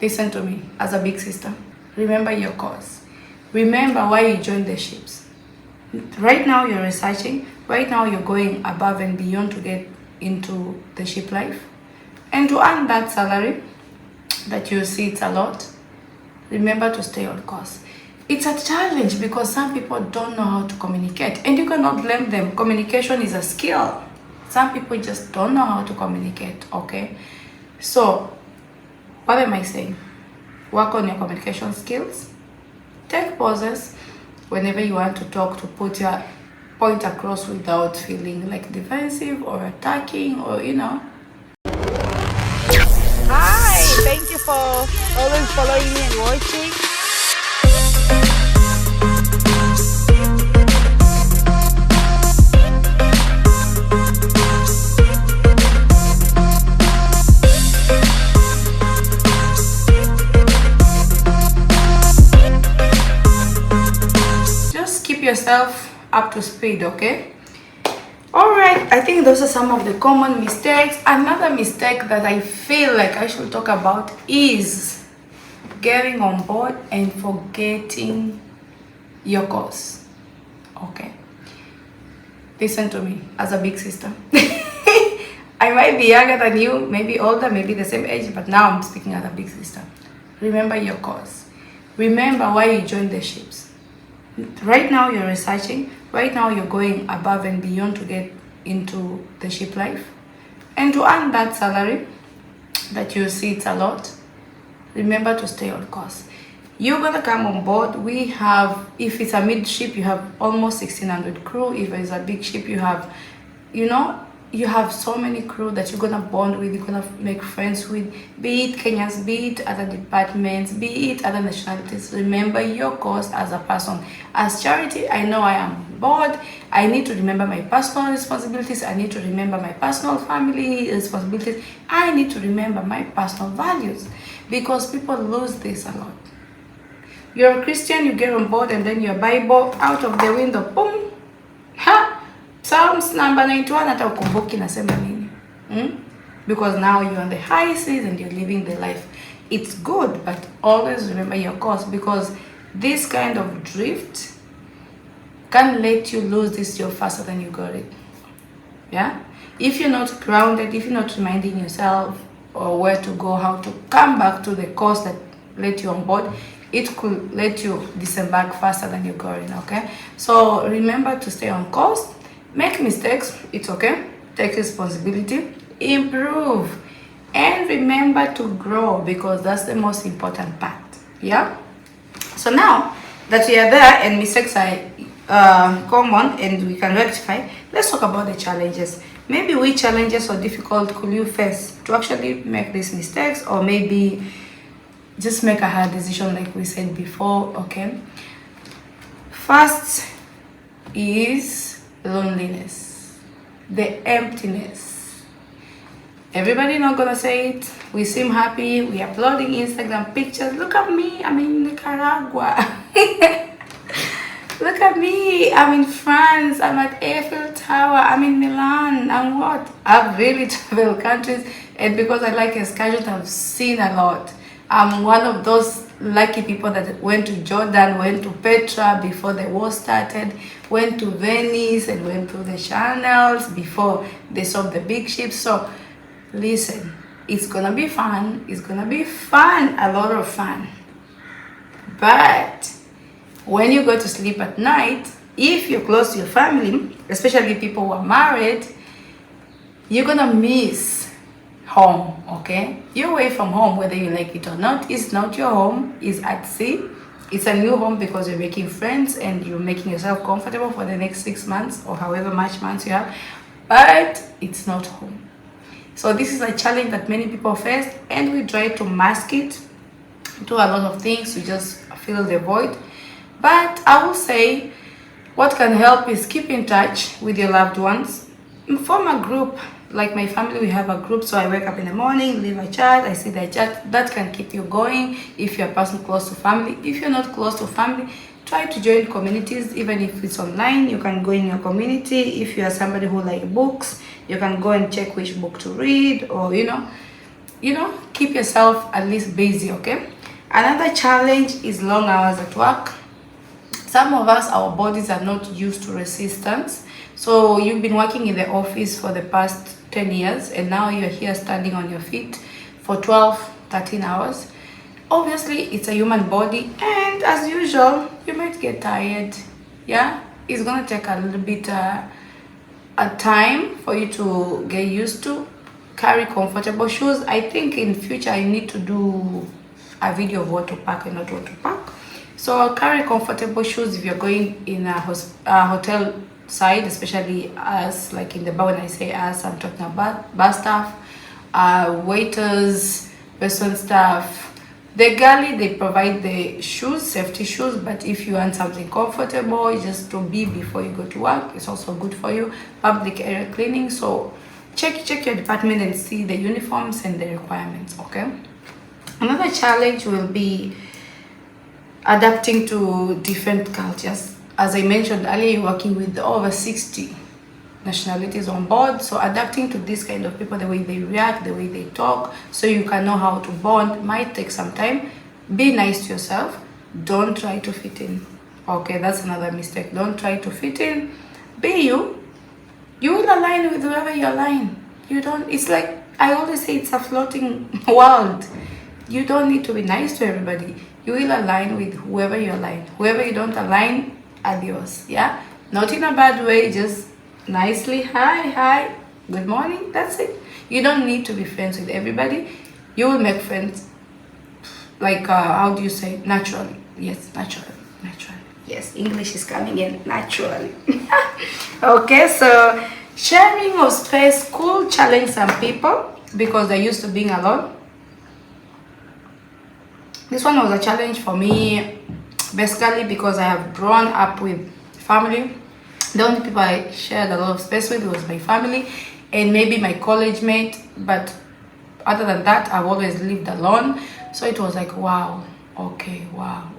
Listen to me as a big sister. Remember your cause. Remember why you joined the ships. Right now you're researching. Right now you're going above and beyond to get into the ship life. And to earn that salary that you see it's a lot, remember to stay on course. It's a challenge because some people don't know how to communicate. And you cannot blame them. Communication is a skill. Some people just don't know how to communicate, okay? So, what am I saying? Work on your communication skills. Take pauses whenever you want to talk to put your point across without feeling like defensive or attacking or, Hi, thank you for always following me and watching. Just keep yourself up to speed, okay? Alright, I think those are some of the common mistakes. Another mistake that I feel like I should talk about is getting on board and forgetting your course. Okay? Listen to me as a big sister. I might be younger than you, maybe older, maybe the same age, but now I'm speaking as a big sister. Remember your course. Remember why you joined the ships. Right now you're researching. Right now you're going above and beyond to get into the ship life. And to earn that salary that you see it's a lot, remember to stay on course. You're gonna come on board. We have, if it's a mid ship, you have almost 1,600 crew. If it's a big ship, you have, you have so many crew that you're gonna bond with, you're gonna make friends with, be it Kenyans, be it other departments, be it other nationalities. Remember your cause as a person. As Charity, I know I am on board. I need to remember my personal responsibilities. I need to remember my personal family responsibilities. I need to remember my personal values, because people lose this a lot. You're a Christian, you get on board, and then your Bible out of the window, boom, ha! Psalms number 91, hata ukumbuki nasema nini. Because now you're on the high seas and you're living the life. It's good, but always remember your course, because this kind of drift can let you lose this job faster than you got it. Yeah? If you're not grounded, if you're not reminding yourself or where to go, how to come back to the course that let you on board, it could let you disembark faster than you got it, okay? So remember to stay on course. Make mistakes, it's okay. Take responsibility, improve, and remember to grow, because that's the most important part. Yeah? So now that we are there and mistakes are common and we can rectify, let's talk about the challenges. Maybe which challenges or difficult could you face to actually make these mistakes, or maybe just make a hard decision like we said before, okay? First is loneliness, the emptiness. Everybody not gonna say it. We seem happy, we uploading Instagram pictures. Look at me, I'm in Nicaragua. Look at me, I'm in France, I'm at Eiffel Tower, I'm in Milan, I'm what? I've really traveled countries, and because I like excursions, I've seen a lot. I'm one of those lucky people that went to Jordan, went to Petra before the war started, went to Venice and went through the channels before they saw the big ships. So listen, it's gonna be fun. It's gonna be fun, a lot of fun. But when you go to sleep at night, if you're close to your family, especially people who are married, you're gonna miss home, okay? You're away from home, whether you like it or not. It's not your home, it's at sea. It's a new home because you're making friends and you're making yourself comfortable for the next 6 months or however much months you have, but it's not home. So this is a challenge that many people face, and we try to mask it, do a lot of things to just fill the void. But I will say what can help is keep in touch with your loved ones. Form a group. Like my family, we have a group, so I wake up in the morning, leave a chat, I see the chat. That can keep you going if you're a person close to family. If you're not close to family, try to join communities, even if it's online. You can go in your community. If you are somebody who like books, you can go and check which book to read, or keep yourself at least busy, okay? Another challenge is long hours at work. Some of us, our bodies are not used to resistance. So you've been working in the office for the past 10 years and now you're here standing on your feet for 12, 13 hours. Obviously, it's a human body, and as usual, you might get tired. Yeah, it's gonna take a little bit a time for you to get used to. Carry comfortable shoes. I think in future I need to do a video of what to pack and not what to pack. So carry comfortable shoes if you're going in a hotel side, especially us, like in the bar. When I say us, I'm talking about bar staff, waiters, restaurant staff. The galley, they provide the shoes, safety shoes, but if you want something comfortable, just to be before you go to work, it's also good for you. Public area cleaning, so check your department and see the uniforms and the requirements, okay? Another challenge will be adapting to different cultures. As I mentioned earlier, you're working with over 60 nationalities on board, so adapting to this kind of people, the way they react, the way they talk, so you can know how to bond, might take some time. Be nice to yourself. Don't try to fit in, okay? That's another mistake. Don't try to fit in. Be you. You will align with whoever you align. It's like I always say, it's a floating world. You don't need to be nice to everybody. You will align with whoever you align. Whoever you don't align, adios. Yeah, not in a bad way, just nicely, hi, good morning, that's it. You don't need to be friends with everybody. You will make friends, like how do you say, naturally. Yes, naturally. Yes, English is coming in, naturally. Okay, so sharing of space could challenge some people because they're used to being alone. This one was a challenge for me, basically because I have grown up with family. The only people I shared a lot of space with was my family and maybe my college mate, but other than that, I've always lived alone. So it was like, wow, okay, wow.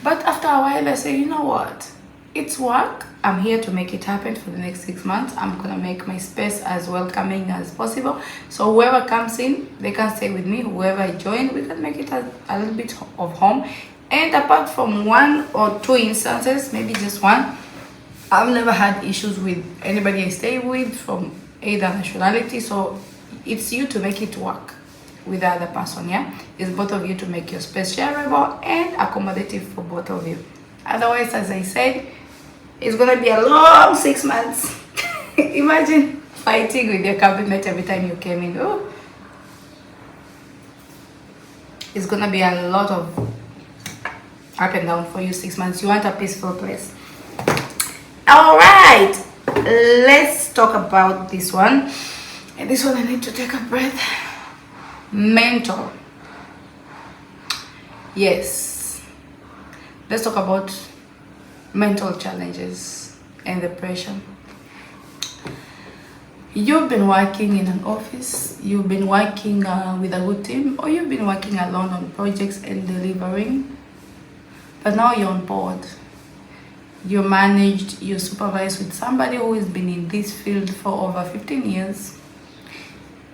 But after a while, I say, you know what? It's work. I'm here to make it happen for the next 6 months. I'm gonna make my space as welcoming as possible. So whoever comes in, they can stay with me. Whoever I join, we can make it a little bit of home. And apart from 1 or 2 instances, maybe just one, I've never had issues with anybody I stay with from either nationality. So it's you to make it work with the other person, yeah? It's both of you to make your space shareable and accommodative for both of you. Otherwise, as I said, it's gonna be a long 6 months. Imagine fighting with your cabinet every time you came in. Oh, it's gonna be a lot of up and down for you 6 months. You want a peaceful place. All right, let's talk about this one. And this one I need to take a breath. Mental. Yes. Let's talk about mental challenges and depression. You've been working in an office, you've been working with a good team, or you've been working alone on projects and delivering, but now you're on board. You managed, you supervise with somebody who has been in this field for over 15 years.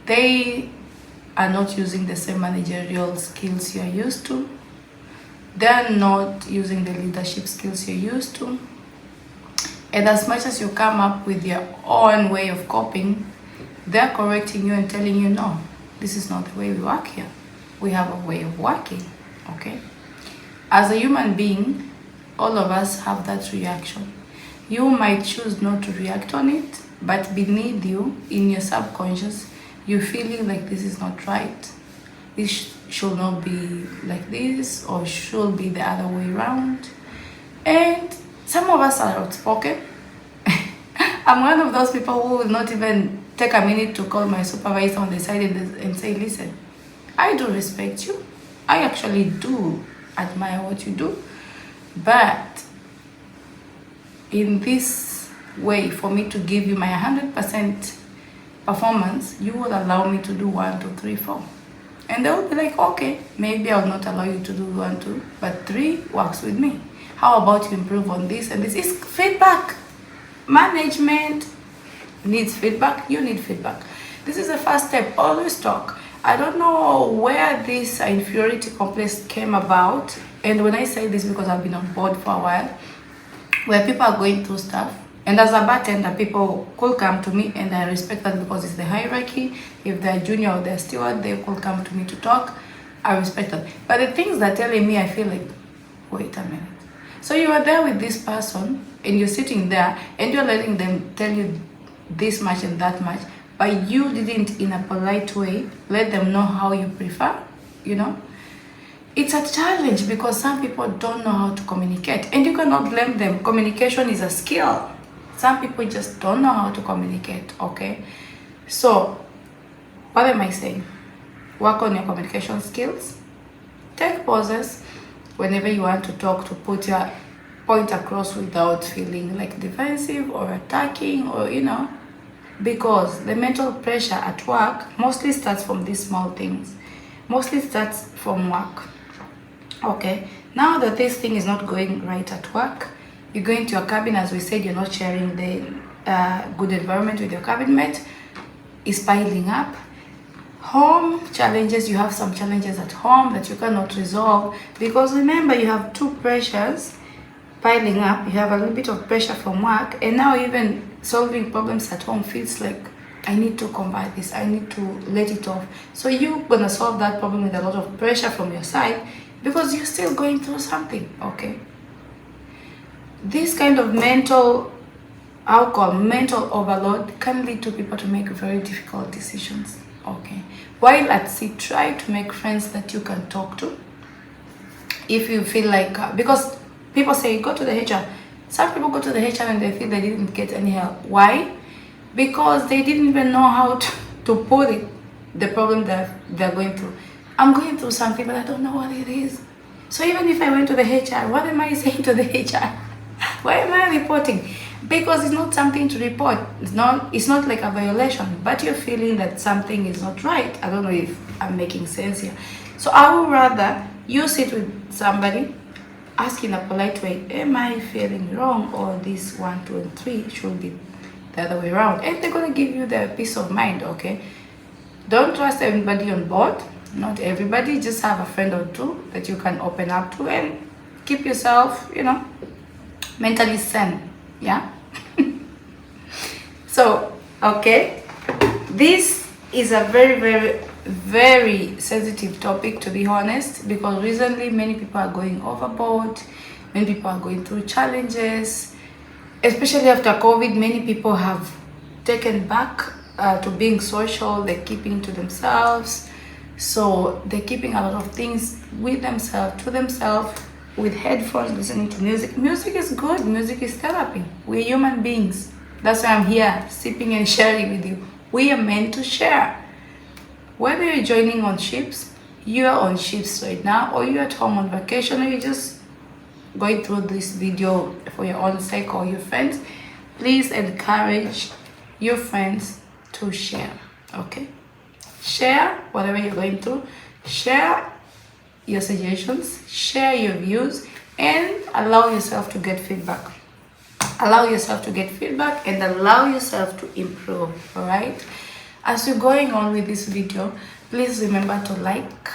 They are not using the same managerial skills you're used to. They're not using the leadership skills you're used to. And as much as you come up with your own way of coping, they're correcting you and telling you, no, this is not the way we work here. We have a way of working, okay? As a human being, all of us have that reaction. You might choose not to react on it, but beneath you, in your subconscious, you're feeling like this is not right. This should not be like this, or should be the other way around. And some of us are outspoken. I'm one of those people who will not even take a minute to call my supervisor on the side and say, listen, I do respect you. I actually do admire what you do. But in this way, for me to give you my 100% performance, you will allow me to do 1, 2, 3, 4. And they'll be like, okay, maybe I'll not allow you to do 1, 2, but 3 works with me. How about you improve on this and this? It's feedback. Management needs feedback. You need feedback. This is the first step. Always talk. I don't know where this inferiority complex came about. And when I say this, because I've been on board for a while, where people are going through stuff. And as a bartender, people could come to me, and I respect that because it's the hierarchy. If they're junior or they're steward, they could come to me to talk. I respect that. But the things they're telling me, I feel like, wait a minute. So you are there with this person, and you're sitting there, and you're letting them tell you this much and that much, but you didn't, in a polite way, let them know how you prefer, you know? It's a challenge because some people don't know how to communicate, and you cannot blame them. Communication is a skill. Some people just don't know how to communicate, okay? So, what am I saying? Work on your communication skills. Take pauses whenever you want to talk, to put your point across without feeling like defensive or attacking, or, you know, because the mental pressure at work mostly starts from these small things. Mostly starts from work. Okay, now that this thing is not going right at work, you go into your cabin, as we said, you're not sharing the good environment with your cabin mate, is piling up. Home challenges, you have some challenges at home that you cannot resolve, because remember, you have two pressures piling up. You have a little bit of pressure from work, and now even solving problems at home feels like, I need to combat this, I need to let it off. So you're gonna solve that problem with a lot of pressure from your side, because you're still going through something, okay? This kind of mental overload can lead to people to make very difficult decisions, okay? While at sea, try to make friends that you can talk to. If you feel like, because people say, go to the HR. Some people go to the HR and they feel they didn't get any help. Why? Because they didn't even know how to put it, the problem that they're going through. I'm going through something, but I don't know what it is. So even if I went to the HR, what am I saying to the HR? Why am I reporting? Because it's not something to report. It's not like a violation, but you're feeling that something is not right. I don't know if I'm making sense here. So I would rather you sit with somebody, ask in a polite way, am I feeling wrong, or this 1, 2, and 3 should be the other way around? And they're going to give you the peace of mind, okay? Don't trust everybody on board. Not everybody. Just have a friend or two that you can open up to, and keep yourself, you know, mentally sane, yeah? So, okay, this is a very, very, very sensitive topic, to be honest, because recently many people are going overboard, many people are going through challenges, especially after COVID. Many people have taken back to being social. They're keeping to themselves, so they're keeping a lot of things with themselves, to themselves, with headphones, listening to music. Music is good. Music is therapy. We're human beings. That's why I'm here, sipping and sharing with you. We are meant to share. Whether you're joining on ships, you're on ships right now, or you're at home on vacation, or you're just going through this video for your own sake or your friends, please encourage your friends to share, okay? Share whatever you're going through. Share your suggestions, share your views, and allow yourself to get feedback. Allow yourself to get feedback and allow yourself to improve, all right? As you're going on with this video, please remember to like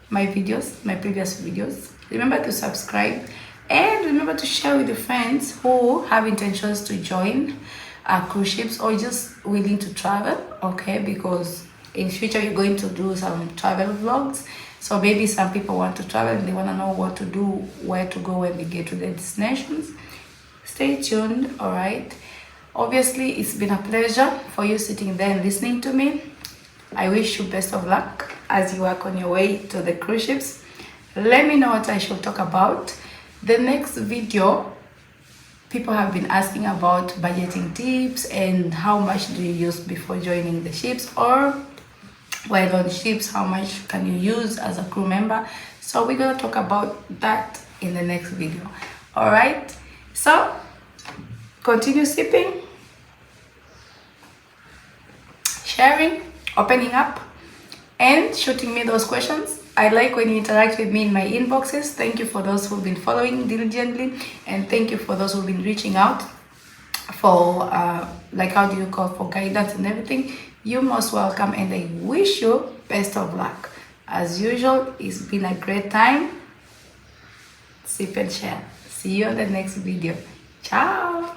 my videos, my previous videos. Remember to subscribe, and remember to share with your friends who have intentions to join cruise ships, or just willing to travel, okay? Because in future you're going to do some travel vlogs. So maybe some people want to travel and they want to know what to do, where to go when they get to their destinations. Stay tuned, all right? Obviously, it's been a pleasure for you sitting there and listening to me. I wish you best of luck as you work on your way to the cruise ships. Let me know what I should talk about. The next video, people have been asking about budgeting tips and how much do you use before joining the ships, or while on ships, how much can you use as a crew member. So we're going to talk about that in the next video. All right, so continue sipping, sharing, opening up, and shooting me those questions. I like when you interact with me in my inboxes. Thank you for those who've been following diligently, and thank you for those who've been reaching out for like, how do you call, for guidance and everything. You're most welcome, and I wish you best of luck. As usual, it's been a great time. Sip and share. See you on the next video. Ciao.